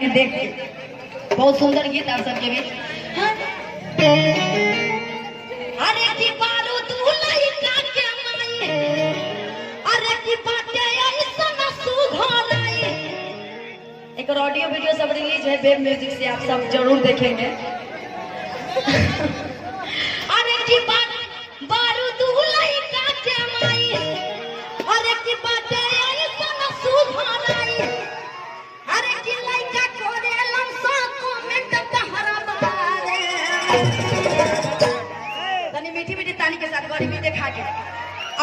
देख के बहुत सुंदर गीत आप सबके बीच। अरे की बारू दुलई का के माई, अरे की बाटे ऐसा न सुघराई। एक ऑडियो वीडियो सब रिलीज है वेब म्यूजिक से, आप सब जरूर देखेंगे। अरे की बारू दुलई का के माई, अरे की बाटे ऐसा न सुघराई। अरे की लइका कोरेलन सा कमेंट तहरा बारे। तनी मीठी मीठी ताली के साथ गरीबी दिखा के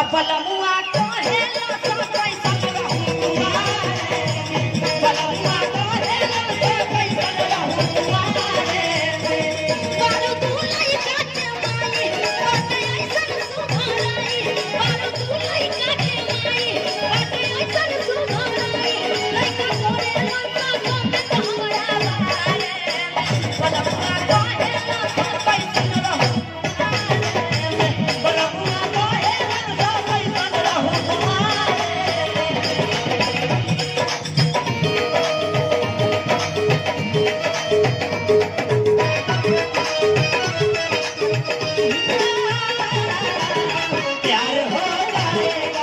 अब बलमुआ कहेला सब पैसा रहूंगा, बलमुआ कहेला सब पैसा रहूंगा। बारू दुलई का के माई, बाटे ऐसन सुघराई। बारू दुलई का के माई, बाटे ऐसन सुघराई। लइका कोरेलन सा कमेंट हमरा बारे। बलमुआ कहेला सब पैसा रहूंगा, बलमुआ कहेला सब पैसा रहूंगा। प्यार हो जाएगा,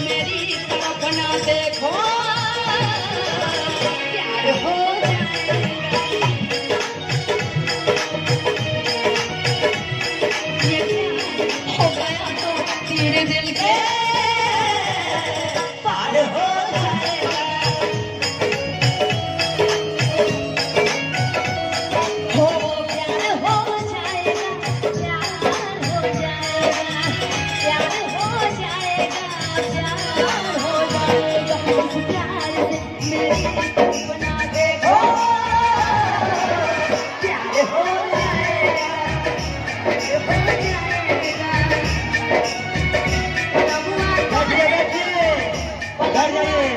मेरी तरफ ना देखो, प्यार हो जाएगा। ये प्यार हो गया तो तेरे दिल के पार हो जाएगा। हो प्यार हो जाएगा, प्यार हो जाएगा, प्यार हो जाएगा, प्यार हो जाएगा। इस प्यार से मेरी बना देखो, प्यार हो जाएगा, प्यार हो जाएगा। बलमुआ घर जाइए, घर जाइए।